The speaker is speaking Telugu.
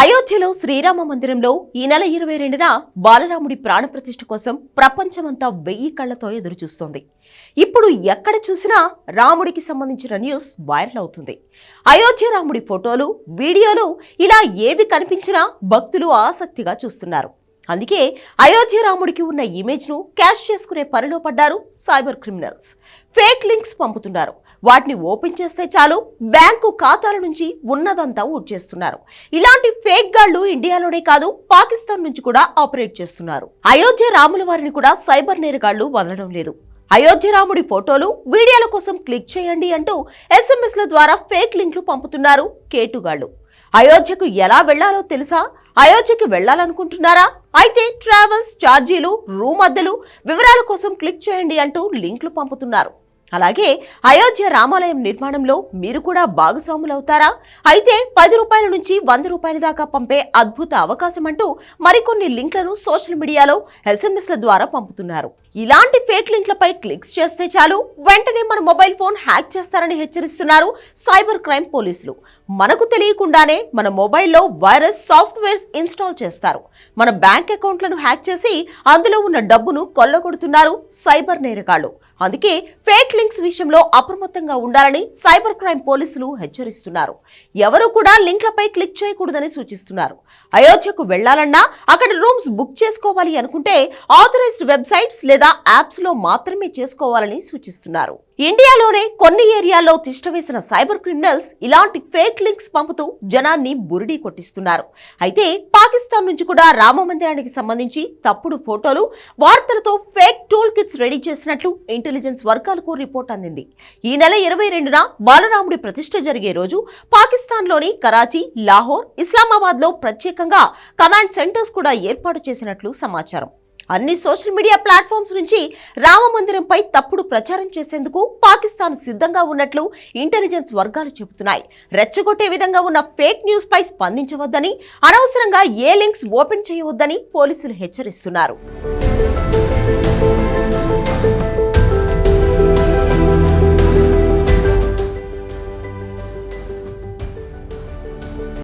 అయోధ్యలో శ్రీరామ మందిరంలో ఈ నెల 22న బాలరాముడి ప్రాణప్రతిష్ఠ కోసం ప్రపంచమంతా 1000 కళ్లతో ఎదురుచూస్తోంది. ఇప్పుడు ఎక్కడ చూసినా రాముడికి సంబంధించిన న్యూస్ వైరల్ అవుతుంది. అయోధ్య రాముడి ఫోటోలు, వీడియోలు ఇలా ఏవి కనిపించినా భక్తులు ఆసక్తిగా చూస్తున్నారు. అందుకే అయోధ్య రాముడికి ఉన్న ఇమేజ్ ను క్యాష్ చేసుకునే పనిలో పడ్డారు సైబర్ క్రిమినల్స్. ఫేక్ లింక్స్ పంపుతున్నారు. వాటిని ఓపెన్ చేస్తే చాలు బ్యాంకు ఖాతాల నుంచి ఉన్నదంతా ఊడ్చేస్తున్నారు. ఇలాంటి ఫేక్ గాళ్లు ఇండియాలోనే కాదు పాకిస్తాన్ నుంచి కూడా ఆపరేట్ చేస్తున్నారు. అయోధ్య రాముల వారిని కూడా సైబర్ నేరగాళ్లు వదలడం లేదు. అయోధ్య రాముడి ఫోటోలు, వీడియోల కోసం క్లిక్ చేయండి అంటూ SMS ల ద్వారా ఫేక్ లింక్లు పంపుతున్నారు కేటుగాళ్లు. అయోధ్యకు ఎలా వెళ్లాలో తెలుసా? అయోధ్యకి వెళ్లాలనుకుంటున్నారా? అయితే ట్రావెల్స్ ఛార్జీలు, రూమ్ అద్దెలు వివరాల కోసం క్లిక్ చేయండి అంటూ లింక్లు పంపుతున్నారు. అలాగే అయోధ్య రామాలయం నిర్మాణంలో మీరు కూడా భాగస్వాములవుతారా? అయితే 10 రూపాయల నుంచి 100 రూపాయల దాకా పంపే అద్భుత అవకాశం అంటూ మరికొన్ని లింక్లను సోషల్ మీడియాలో SMS ల ద్వారా పంపుతున్నారు. ఇలాంటి ఫేక్ లింక్లపై క్లిక్స్ చేస్తే చాలు వెంటనే మన మొబైల్ ఫోన్ హ్యాక్ చేస్తారని హెచ్చరిస్తున్నారు సైబర్ క్రైమ్ పోలీసులు. మనకు తెలియకుండానే మన మొబైల్లో వైరస్ సాఫ్ట్వేర్స్ ఇన్స్టాల్ చేస్తారు. మన బ్యాంక్ అకౌంట్లను హ్యాక్ చేసి అందులో ఉన్న డబ్బును కొల్లగొడుతున్నారు సైబర్ నేరగాళ్లు. అందుకే ఫేక్ లింక్స్ విషయంలో అప్రమత్తంగా ఉండాలని సైబర్ క్రైమ్ పోలీసులు హెచ్చరిస్తున్నారు. ఎవరు కూడా లింక్లపై క్లిక్ చేయకూడదని సూచిస్తున్నారు. అయోధ్యకు వెళ్లాలన్నా, అక్కడ రూమ్స్ బుక్ చేసుకోవాలి అనుకుంటే ఆథరైజ్డ్ వెబ్సైట్స్ లేదా యాప్స్ లో మాత్రమే చేసుకోవాలని సూచిస్తున్నారు. ఇండియాలోనే కొన్ని ఏరియాల్లో తిష్టవేసిన సైబర్ క్రిమినల్స్ ఇలాంటి ఫేక్ లింక్స్ పంపుతూ జనాన్ని బురిడీ కొట్టిస్తున్నారు. అయితే పాకిస్తాన్ నుంచి కూడా రామ మందిరానికి సంబంధించి తప్పుడు ఫోటోలు, వార్తలతో ఫేక్ టూల్ కిట్స్ రెడీ చేసినట్లు ఇంటెలిజెన్స్ వర్గాలకు రిపోర్ట్ అందింది. ఈ నెల 22న బాలరాముడి ప్రతిష్ఠ జరిగే రోజు పాకిస్తాన్లోని కరాచీ, లాహోర్, ఇస్లామాబాద్ లో ప్రత్యేకంగా కమాండ్ సెంటర్స్ కూడా ఏర్పాటు చేసినట్లు సమాచారం. అన్ని సోషల్ మీడియా ప్లాట్ఫామ్స్ నుంచి రామ మందిరంపై తప్పుడు ప్రచారం చేసేందుకు పాకిస్తాన్ సిద్ధంగా ఉన్నట్లు ఇంటెలిజెన్స్ వర్గాలు చెబుతున్నాయి. రెచ్చగొట్టే విధంగా ఉన్న ఫేక్ న్యూస్ పై స్పందించవద్దని, అనవసరంగా ఏ లింక్స్ ఓపెన్ చేయవద్దని పోలీసులు హెచ్చరిస్తున్నారు.